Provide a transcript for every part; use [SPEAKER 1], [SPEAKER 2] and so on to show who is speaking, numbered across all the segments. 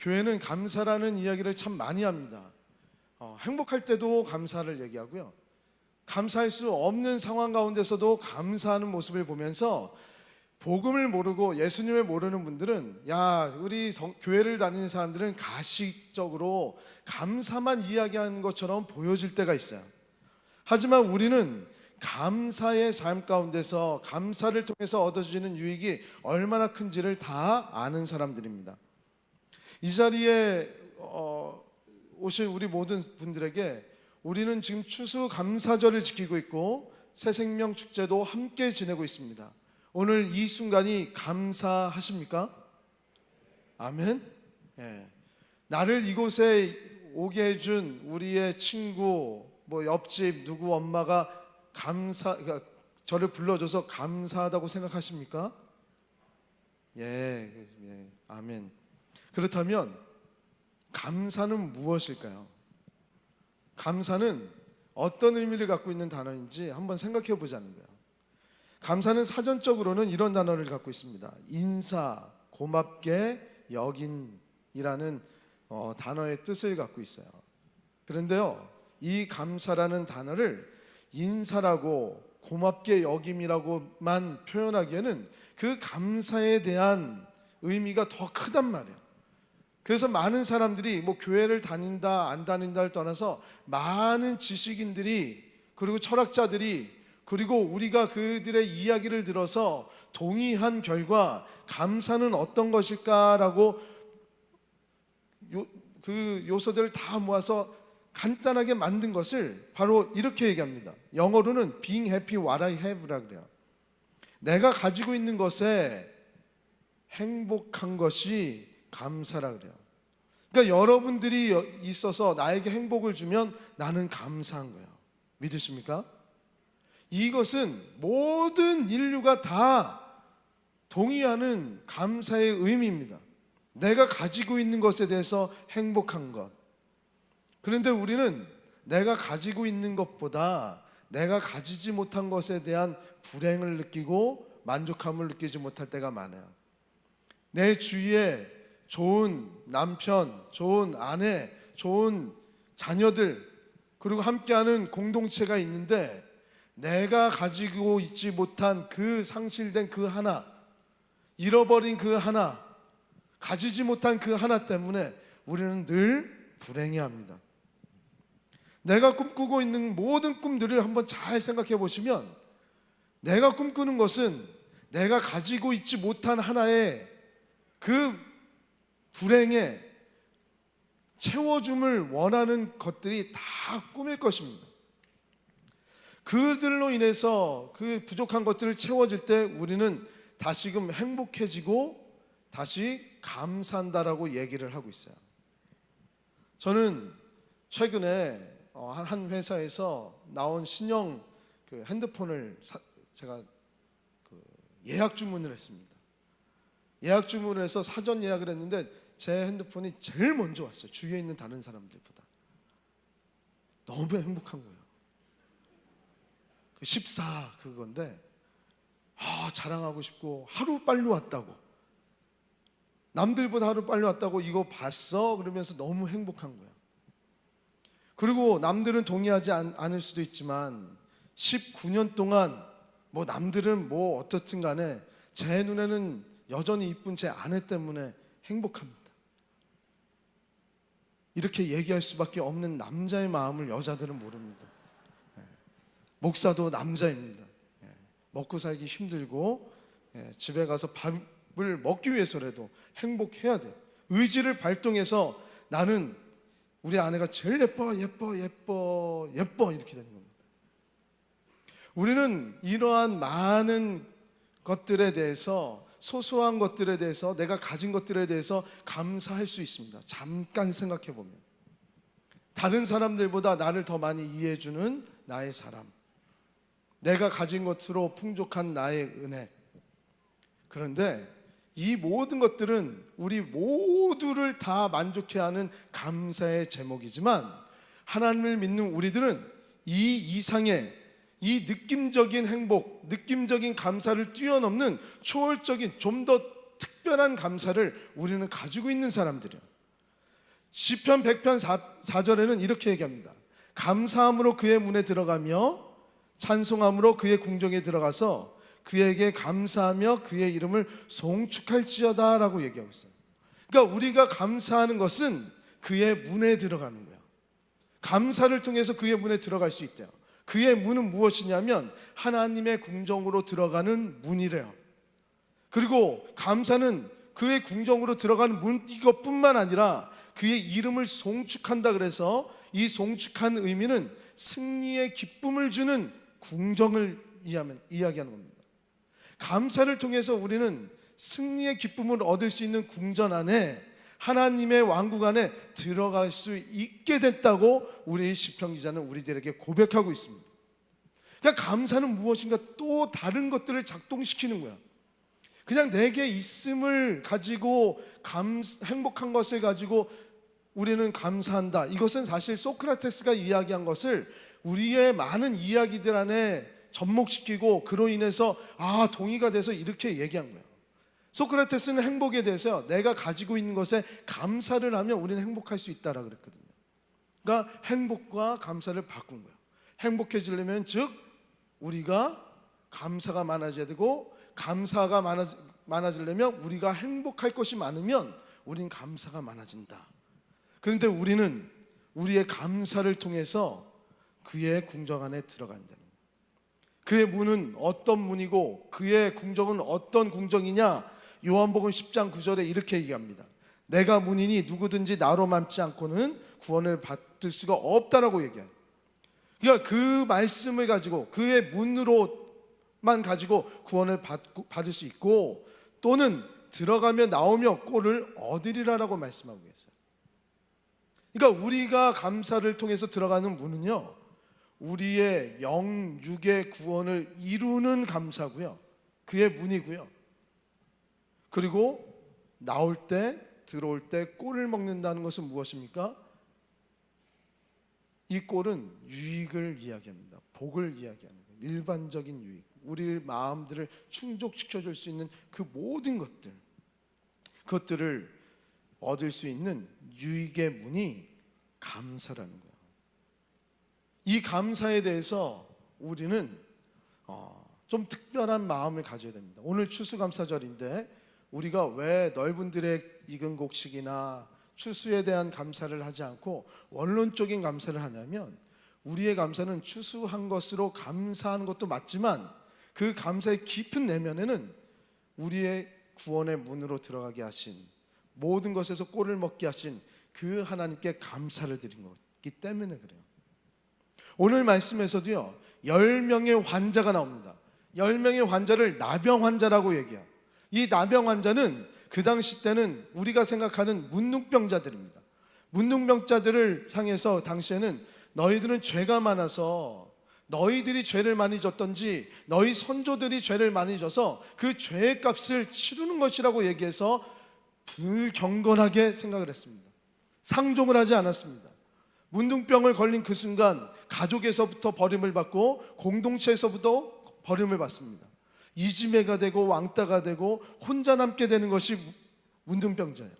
[SPEAKER 1] 교회는 감사라는 이야기를 참 많이 합니다. 행복할 때도 감사를 얘기하고요. 감사할 수 없는 상황 가운데서도 감사하는 모습을 보면서 복음을 모르고 예수님을 모르는 분들은 우리 교회를 다니는 사람들은 가식적으로 감사만 이야기하는 것처럼 보여질 때가 있어요. 하지만 우리는 감사의 삶 가운데서 감사를 통해서 얻어지는 유익이 얼마나 큰지를 다 아는 사람들입니다. 이 자리에 오신 우리 모든 분들에게 우리는 지금 추수감사절을 지키고 있고 새생명 축제도 함께 지내고 있습니다. 오늘 이 순간이 감사하십니까? 아멘. 나를 이곳에 오게 해준 우리의 친구, 옆집 누구 엄마가 저를 불러줘서 감사하다고 생각하십니까? 아멘. 그렇다면 감사는 무엇일까요? 감사는 어떤 의미를 갖고 있는 단어인지 한번 생각해 보자는 거예요. 감사는 사전적으로는 이런 단어를 갖고 있습니다. 인사, 고맙게 여긴이라는 단어의 뜻을 갖고 있어요. 그런데요, 이 감사라는 단어를 인사라고 고맙게 여김이라고만 표현하기에는 그 감사에 대한 의미가 더 크단 말이에요. 그래서 많은 사람들이 교회를 다닌다 안 다닌다를 떠나서 많은 지식인들이 그리고 철학자들이 그리고 우리가 그들의 이야기를 들어서 동의한 결과 감사는 어떤 것일까라고 그 요소들을 다 모아서 간단하게 만든 것을 바로 이렇게 얘기합니다. 영어로는 being happy what I have라 그래요. 내가 가지고 있는 것에 행복한 것이 감사라 그래요. 그러니까 여러분들이 있어서 나에게 행복을 주면 나는 감사한 거예요. 믿으십니까? 이것은 모든 인류가 다 동의하는 감사의 의미입니다. 내가 가지고 있는 것에 대해서 행복한 것. 그런데 우리는 내가 가지고 있는 것보다 내가 가지지 못한 것에 대한 불행을 느끼고 만족함을 느끼지 못할 때가 많아요. 내 주위에 좋은 남편, 좋은 아내, 좋은 자녀들 그리고 함께하는 공동체가 있는데 내가 가지고 있지 못한 그 상실된 그 하나, 잃어버린 그 하나, 가지지 못한 그 하나 때문에 우리는 늘 불행해합니다. 내가 꿈꾸고 있는 모든 꿈들을 한번 잘 생각해 보시면 내가 꿈꾸는 것은 내가 가지고 있지 못한 하나의 그 불행에 채워줌을 원하는 것들이 다 꿈일 것입니다. 그들로 인해서 그 부족한 것들을 채워질 때 우리는 다시금 행복해지고 다시 감사한다라고 얘기를 하고 있어요. 저는 최근에 한 회사에서 나온 신형 핸드폰을 제가 예약 주문을 했습니다. 예약 주문을 해서 사전 예약을 했는데 제 핸드폰이 제일 먼저 왔어요. 주위에 있는 다른 사람들보다. 너무 행복한 거예요. 14 그건데 자랑하고 싶고 하루 빨리 왔다고, 남들보다 하루 빨리 왔다고 이거 봤어? 그러면서 너무 행복한 거야. 그리고 남들은 동의하지 않을 수도 있지만 19년 동안 남들은 어떻든 간에 제 눈에는 여전히 이쁜 제 아내 때문에 행복합니다. 이렇게 얘기할 수밖에 없는 남자의 마음을 여자들은 모릅니다. 목사도 남자입니다. 먹고 살기 힘들고 집에 가서 밥을 먹기 위해서라도 행복해야 돼. 의지를 발동해서 나는 우리 아내가 제일 예뻐 이렇게 되는 겁니다. 우리는 이러한 많은 것들에 대해서, 소소한 것들에 대해서, 내가 가진 것들에 대해서 감사할 수 있습니다. 잠깐 생각해 보면 다른 사람들보다 나를 더 많이 이해해주는 나의 사람, 내가 가진 것으로 풍족한 나의 은혜. 그런데 이 모든 것들은 우리 모두를 다 만족해 하는 감사의 제목이지만 하나님을 믿는 우리들은 이 이상의 이 느낌적인 행복, 느낌적인 감사를 뛰어넘는 초월적인 좀 더 특별한 감사를 우리는 가지고 있는 사람들이에요. 시편 100편 4절에는 이렇게 얘기합니다. 감사함으로 그의 문에 들어가며 찬송함으로 그의 궁정에 들어가서 그에게 감사하며 그의 이름을 송축할지어다 라고 얘기하고 있어요. 그러니까 우리가 감사하는 것은 그의 문에 들어가는 거야. 감사를 통해서 그의 문에 들어갈 수 있대요. 그의 문은 무엇이냐면 하나님의 궁정으로 들어가는 문이래요. 그리고 감사는 그의 궁정으로 들어가는 문 이것뿐만 아니라 그의 이름을 송축한다. 그래서 이 송축한 의미는 승리의 기쁨을 주는 궁정을 이야기하는 겁니다. 감사를 통해서 우리는 승리의 기쁨을 얻을 수 있는 궁전 안에 하나님의 왕국 안에 들어갈 수 있게 됐다고 우리 시편 기자는 우리들에게 고백하고 있습니다. 그러니까 감사는 무엇인가 또 다른 것들을 작동시키는 거야. 그냥 내게 있음을 가지고 행복한 것을 가지고 우리는 감사한다. 이것은 사실 소크라테스가 이야기한 것을 우리의 많은 이야기들 안에 접목시키고 그로 인해서 동의가 돼서 이렇게 얘기한 거예요. 소크라테스는 행복에 대해서 내가 가지고 있는 것에 감사를 하면 우리는 행복할 수 있다라고 그랬거든요. 그러니까 행복과 감사를 바꾼 거예요. 행복해지려면 즉 우리가 감사가 많아져야 되고, 감사가 많아지려면 우리가 행복할 것이 많으면 우린 감사가 많아진다. 그런데 우리는 우리의 감사를 통해서 그의 궁정 안에 들어간다는 거예요. 그의 문은 어떤 문이고 그의 궁정은 어떤 궁정이냐? 요한복음 10장 9절에 이렇게 얘기합니다. 내가 문이니 누구든지 나로 맘지 않고는 구원을 받을 수가 없다라고 얘기해요. 그러니까 그 말씀을 가지고 그의 문으로만 가지고 구원을 받을 수 있고, 또는 들어가며 나오며 꼴을 얻으리라라고 말씀하고 계세요. 그러니까 우리가 감사를 통해서 들어가는 문은요, 우리의 영, 육의 구원을 이루는 감사고요, 그의 문이고요. 그리고 나올 때, 들어올 때 꼴을 먹는다는 것은 무엇입니까? 이 꼴은 유익을 이야기합니다. 복을 이야기하는 거예요. 일반적인 유익, 우리 마음들을 충족시켜줄 수 있는 그 모든 것들, 그것들을 얻을 수 있는 유익의 문이 감사라는 거예요. 이 감사에 대해서 우리는 좀 특별한 마음을 가져야 됩니다. 오늘 추수감사절인데 우리가 왜 넓은 들의 익은 곡식이나 추수에 대한 감사를 하지 않고 원론적인 감사를 하냐면, 우리의 감사는 추수한 것으로 감사하는 것도 맞지만 그 감사의 깊은 내면에는 우리의 구원의 문으로 들어가게 하신, 모든 것에서 꼴을 먹게 하신 그 하나님께 감사를 드린 거기 때문에 그래요. 오늘 말씀에서도요 10명의 환자가 나옵니다. 10명의 환자를 나병 환자라고 얘기해요. 이 나병 환자는 그 당시 때는 우리가 생각하는 문둥병자들입니다. 문둥병자들을 향해서 당시에는 너희들은 죄가 많아서 너희들이 죄를 많이 졌던지 너희 선조들이 죄를 많이 져서 그 죄의 값을 치르는 것이라고 얘기해서 불경건하게 생각을 했습니다. 상종을 하지 않았습니다. 문둥병을 걸린 그 순간 가족에서부터 버림을 받고 공동체에서부터 버림을 받습니다. 이지매가 되고 왕따가 되고 혼자 남게 되는 것이 문둥병자예요.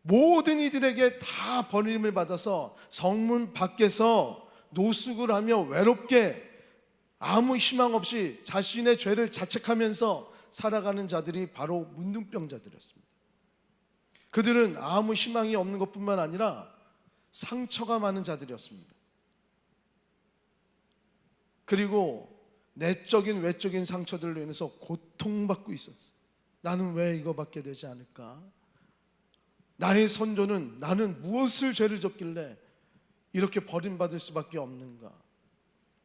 [SPEAKER 1] 모든 이들에게 다 버림을 받아서 성문 밖에서 노숙을 하며 외롭게 아무 희망 없이 자신의 죄를 자책하면서 살아가는 자들이 바로 문둥병자들이었습니다. 그들은 아무 희망이 없는 것뿐만 아니라 상처가 많은 자들이었습니다. 그리고 내적인 외적인 상처들로 인해서 고통받고 있었어요. 나는 왜 이거 받게 되지 않을까? 나의 선조는 나는 무엇을 죄를 졌길래 이렇게 버림받을 수밖에 없는가?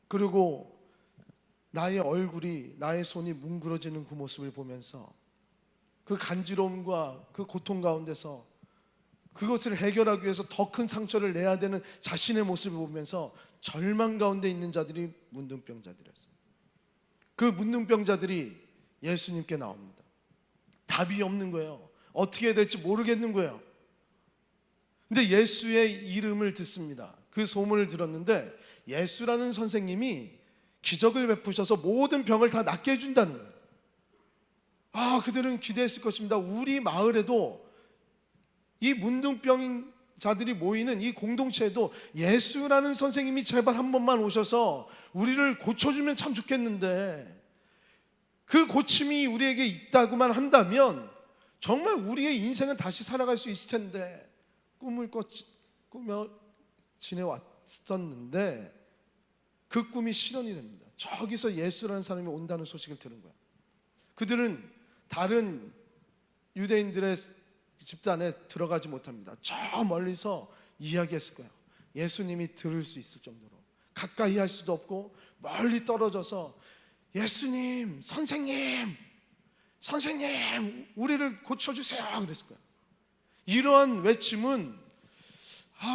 [SPEAKER 1] 그리고 나의 얼굴이, 나의 손이 뭉그러지는 그 모습을 보면서 그 간지러움과 그 고통 가운데서 그것을 해결하기 위해서 더 큰 상처를 내야 되는 자신의 모습을 보면서 절망 가운데 있는 자들이 문둥병자들이었어요. 그 문둥병자들이 예수님께 나옵니다. 답이 없는 거예요. 어떻게 해야 될지 모르겠는 거예요. 근데 예수의 이름을 듣습니다. 그 소문을 들었는데 예수라는 선생님이 기적을 베푸셔서 모든 병을 다 낫게 해준다는 거예요. 그들은 기대했을 것입니다. 우리 마을에도 이 문둥병자들이 모이는 이 공동체에도 예수라는 선생님이 제발 한 번만 오셔서 우리를 고쳐주면 참 좋겠는데, 그 고침이 우리에게 있다고만 한다면 정말 우리의 인생은 다시 살아갈 수 있을 텐데, 꿈을 꾸며 지내왔었는데 그 꿈이 실현이 됩니다. 저기서 예수라는 사람이 온다는 소식을 들은 거야. 그들은 다른 유대인들의 집단에 들어가지 못합니다. 저 멀리서 이야기했을 거예요. 예수님이 들을 수 있을 정도로. 가까이 할 수도 없고 멀리 떨어져서 예수님, 선생님, 우리를 고쳐주세요 그랬을 거예요. 이러한 외침은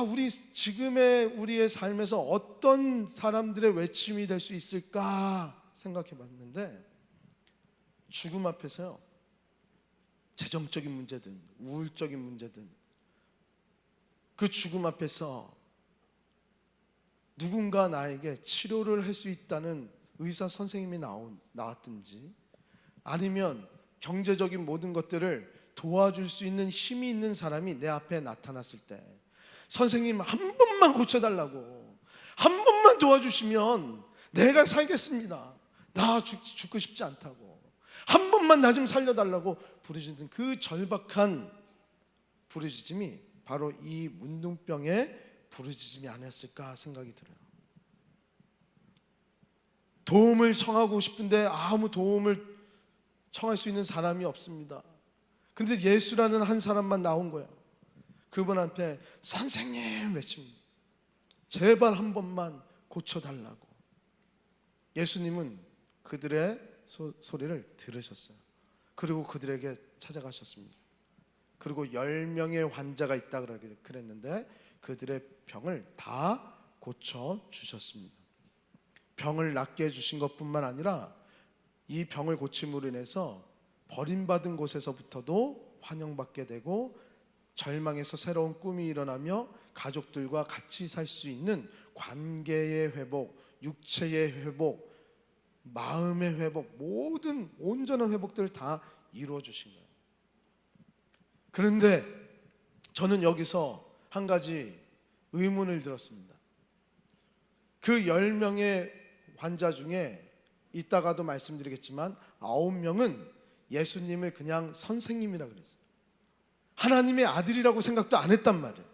[SPEAKER 1] 우리 지금의 우리의 삶에서 어떤 사람들의 외침이 될 수 있을까 생각해 봤는데, 죽음 앞에서요, 재정적인 문제든 우울적인 문제든 그 죽음 앞에서 누군가 나에게 치료를 할 수 있다는 의사 선생님이 나왔든지, 아니면 경제적인 모든 것들을 도와줄 수 있는 힘이 있는 사람이 내 앞에 나타났을 때, 선생님 한 번만 고쳐달라고, 한 번만 도와주시면 내가 살겠습니다, 나 죽고 싶지 않다고, 한 번만 나 좀 살려달라고 부르짖는 그 절박한 부르짖음이 바로 이 문둥병의 부르짖음이 아니었을까 생각이 들어요. 도움을 청하고 싶은데 아무 도움을 청할 수 있는 사람이 없습니다. 근데 예수라는 한 사람만 나온 거예요. 그분 앞에 선생님 외칩니다. 제발 한 번만 고쳐달라고. 예수님은 그들의 소리를 들으셨어요. 그리고 그들에게 찾아가셨습니다. 그리고 10명의 환자가 있다 그랬는데 그들의 병을 다 고쳐주셨습니다. 병을 낫게 해주신 것뿐만 아니라 이 병을 고침으로 인해서 버림받은 곳에서부터도 환영받게 되고, 절망에서 새로운 꿈이 일어나며 가족들과 같이 살 수 있는 관계의 회복, 육체의 회복, 마음의 회복, 모든 온전한 회복들을 다 이루어 주신 거예요. 그런데 저는 여기서 한 가지 의문을 들었습니다. 그 10명의 환자 중에 이따가도 말씀드리겠지만 9명은 예수님을 그냥 선생님이라 그랬어요. 하나님의 아들이라고 생각도 안 했단 말이에요.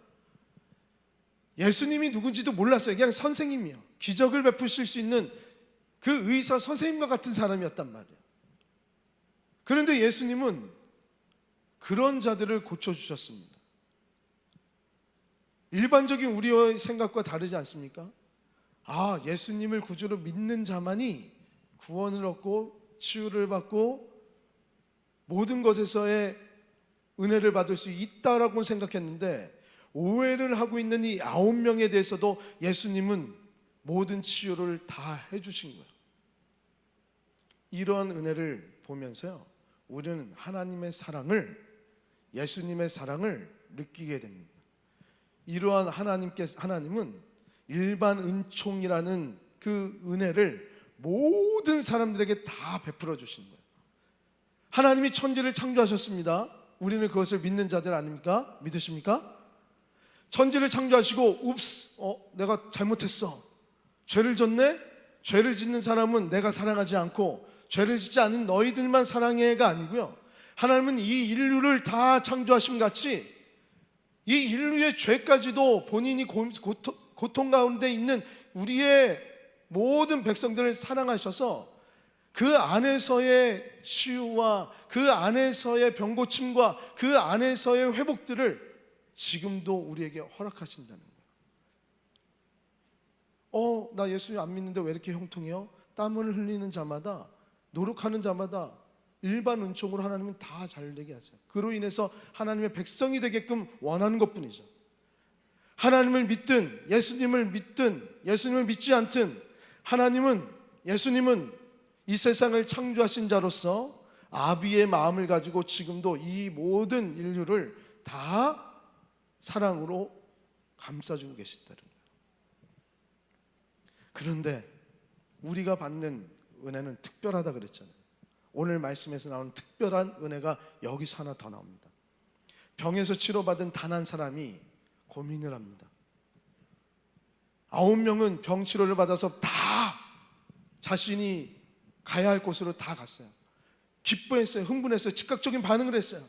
[SPEAKER 1] 예수님이 누군지도 몰랐어요. 그냥 선생님이요, 기적을 베푸실 수 있는 그 의사 선생님과 같은 사람이었단 말이에요. 그런데 예수님은 그런 자들을 고쳐주셨습니다. 일반적인 우리의 생각과 다르지 않습니까? 예수님을 구주로 믿는 자만이 구원을 얻고 치유를 받고 모든 것에서의 은혜를 받을 수 있다라고 생각했는데, 오해를 하고 있는 이 9명에 대해서도 예수님은 모든 치유를 다 해주신 거예요. 이러한 은혜를 보면서요, 우리는 하나님의 사랑을, 예수님의 사랑을 느끼게 됩니다. 이러한 하나님은 일반 은총이라는 그 은혜를 모든 사람들에게 다 베풀어 주신 거예요. 하나님이 천지를 창조하셨습니다. 우리는 그것을 믿는 자들 아닙니까? 믿으십니까? 천지를 창조하시고 내가 잘못했어, 죄를 졌네? 죄를 짓는 사람은 내가 사랑하지 않고 죄를 짓지 않은 너희들만 사랑해가 아니고요, 하나님은 이 인류를 다 창조하심 같이 이 인류의 죄까지도 본인이 고통 가운데 있는 우리의 모든 백성들을 사랑하셔서 그 안에서의 치유와 그 안에서의 병고침과 그 안에서의 회복들을 지금도 우리에게 허락하신다는 거예요. 나 예수님 안 믿는데 왜 이렇게 형통해요? 땀을 흘리는 자마다, 노력하는 자마다 일반 은총으로 하나님은 다 잘되게 하세요. 그로 인해서 하나님의 백성이 되게끔 원하는 것뿐이죠. 하나님을 믿든 예수님을 믿지 않든 예수님은 이 세상을 창조하신 자로서 아비의 마음을 가지고 지금도 이 모든 인류를 다 사랑으로 감싸주고 계시다는 거예요. 그런데 우리가 받는 은혜는 특별하다 그랬잖아요. 오늘 말씀에서 나오는 특별한 은혜가 여기서 하나 더 나옵니다. 병에서 치료받은 단 한 사람이 고민을 합니다. 9명은 병 치료를 받아서 다 자신이 가야 할 곳으로 다 갔어요. 기뻐했어요. 흥분했어요. 즉각적인 반응을 했어요.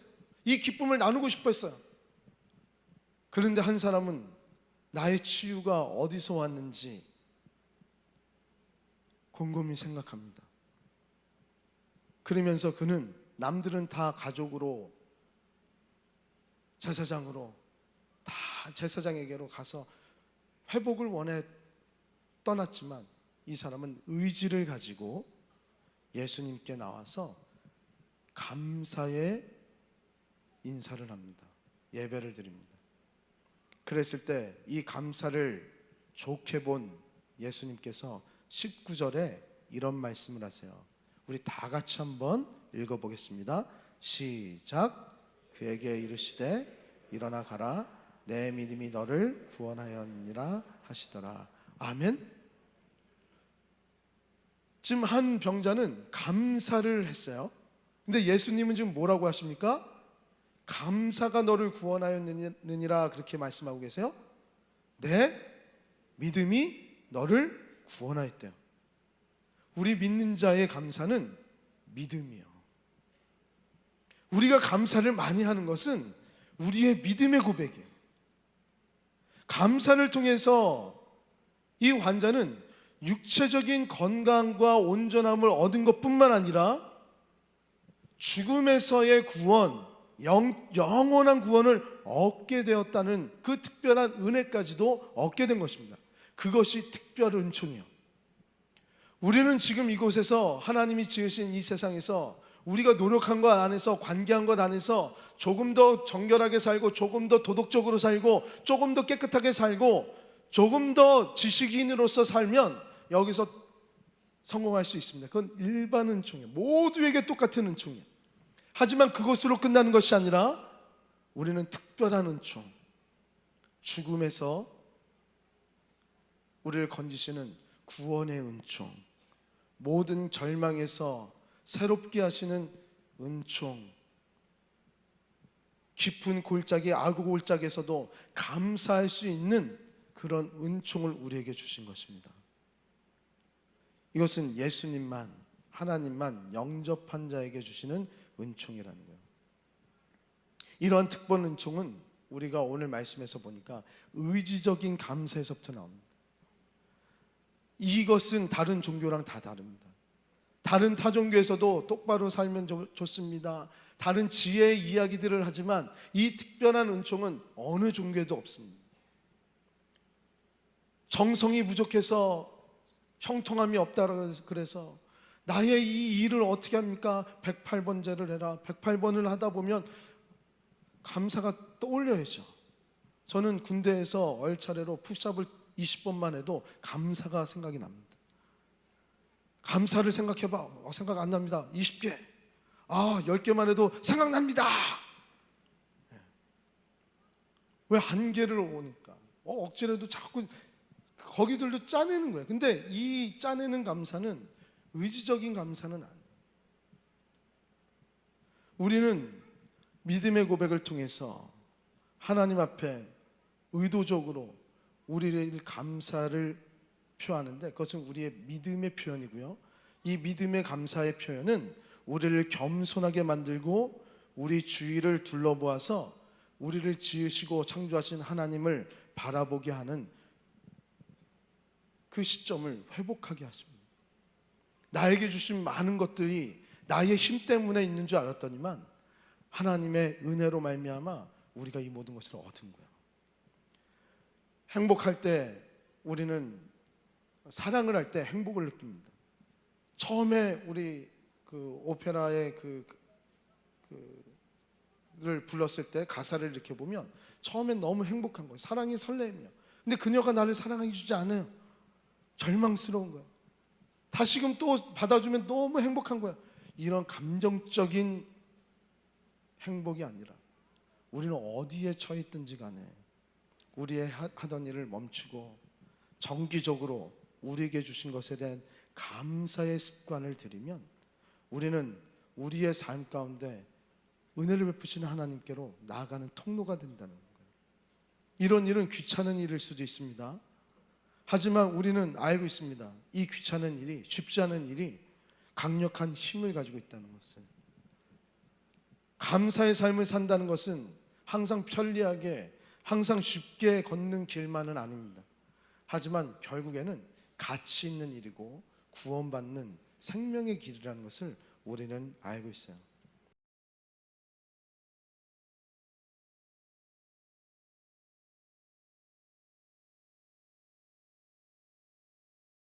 [SPEAKER 1] 이 기쁨을 나누고 싶어 했어요. 그런데 한 사람은 나의 치유가 어디서 왔는지 곰곰이 생각합니다. 그러면서 그는 남들은 다 가족으로 제사장으로 다 제사장에게로 가서 회복을 원해 떠났지만 이 사람은 의지를 가지고 예수님께 나와서 감사의 인사를 합니다. 예배를 드립니다. 그랬을 때 이 감사를 좋게 본 예수님께서 19절에 이런 말씀을 하세요. 우리 다 같이 한번 읽어보겠습니다. 시작. 그에게 이르시되 일어나 가라 내 믿음이 너를 구원하였느니라 하시더라. 아멘. 지금 한 병자는 감사를 했어요. 근데 예수님은 지금 뭐라고 하십니까? 감사가 너를 구원하였느니라 그렇게 말씀하고 계세요. 내 믿음이 너를 구원하였대요. 우리 믿는 자의 감사는 믿음이요. 우리가 감사를 많이 하는 것은 우리의 믿음의 고백이에요. 감사를 통해서 이 환자는 육체적인 건강과 온전함을 얻은 것뿐만 아니라 죽음에서의 구원, 영원한 구원을 얻게 되었다는 그 특별한 은혜까지도 얻게 된 것입니다. 그것이 특별 은총이에요. 우리는 지금 이곳에서 하나님이 지으신 이 세상에서 우리가 노력한 것 안에서, 관계한 것 안에서 조금 더 정결하게 살고, 조금 더 도덕적으로 살고, 조금 더 깨끗하게 살고, 조금 더 지식인으로서 살면 여기서 성공할 수 있습니다. 그건 일반 은총이에요. 모두에게 똑같은 은총이에요. 하지만 그것으로 끝나는 것이 아니라 우리는 특별한 은총, 죽음에서 우리를 건지시는 구원의 은총, 모든 절망에서 새롭게 하시는 은총, 깊은 골짜기, 악의 골짜기에서도 감사할 수 있는 그런 은총을 우리에게 주신 것입니다. 이것은 예수님만, 하나님만 영접한 자에게 주시는 은총이라는 거예요. 이러한 특별 은총은 우리가 오늘 말씀에서 보니까 의지적인 감사에서부터 나옵니다. 이것은 다른 종교랑 다 다릅니다. 다른 타 종교에서도 똑바로 살면 좋습니다. 다른 지혜의 이야기들을 하지만 이 특별한 은총은 어느 종교에도 없습니다. 정성이 부족해서 형통함이 없다고 그래서 나의 이 일을 어떻게 합니까? 108번제를 해라. 108번을 하다 보면 감사가 떠올려야죠. 저는 군대에서 얼차례로 푸시업을 20번만 해도 감사가 생각이 납니다. 감사를 생각해봐. 생각 안 납니다. 20개. 10개만 해도 생각납니다. 왜 한 개를 오니까? 억지로도 자꾸 거기들도 짜내는 거예요. 근데 이 짜내는 감사는 의지적인 감사는 아니에요. 우리는 믿음의 고백을 통해서 하나님 앞에 의도적으로 우리의 감사를 표하는데 그것은 우리의 믿음의 표현이고요. 이 믿음의 감사의 표현은 우리를 겸손하게 만들고 우리 주위를 둘러보아서 우리를 지으시고 창조하신 하나님을 바라보게 하는 그 시점을 회복하게 하십니다. 나에게 주신 많은 것들이 나의 힘 때문에 있는 줄 알았더니만 하나님의 은혜로 말미암아 우리가 이 모든 것을 얻은 거야. 행복할 때 우리는 사랑을 할 때 행복을 느낍니다. 처음에 우리 그 오페라의 를 불렀을 때 가사를 이렇게 보면 처음엔 너무 행복한 거예요. 사랑이 설렘이에요. 근데 그녀가 나를 사랑해 주지 않아요. 절망스러운 거예요. 다시금 또 받아주면 너무 행복한 거예요. 이런 감정적인 행복이 아니라 우리는 어디에 처해 있든지 간에 우리의 하던 일을 멈추고 정기적으로 우리에게 주신 것에 대한 감사의 습관을 들이면 우리는 우리의 삶 가운데 은혜를 베푸시는 하나님께로 나아가는 통로가 된다는 거예요. 이런 일은 귀찮은 일일 수도 있습니다. 하지만 우리는 알고 있습니다. 이 귀찮은 일이, 쉽지 않은 일이 강력한 힘을 가지고 있다는 것을. 감사의 삶을 산다는 것은 항상 편리하게, 항상 쉽게 걷는 길만은 아닙니다. 하지만 결국에는 가치 있는 일이고 구원받는 생명의 길이라는 것을 우리는 알고 있어요.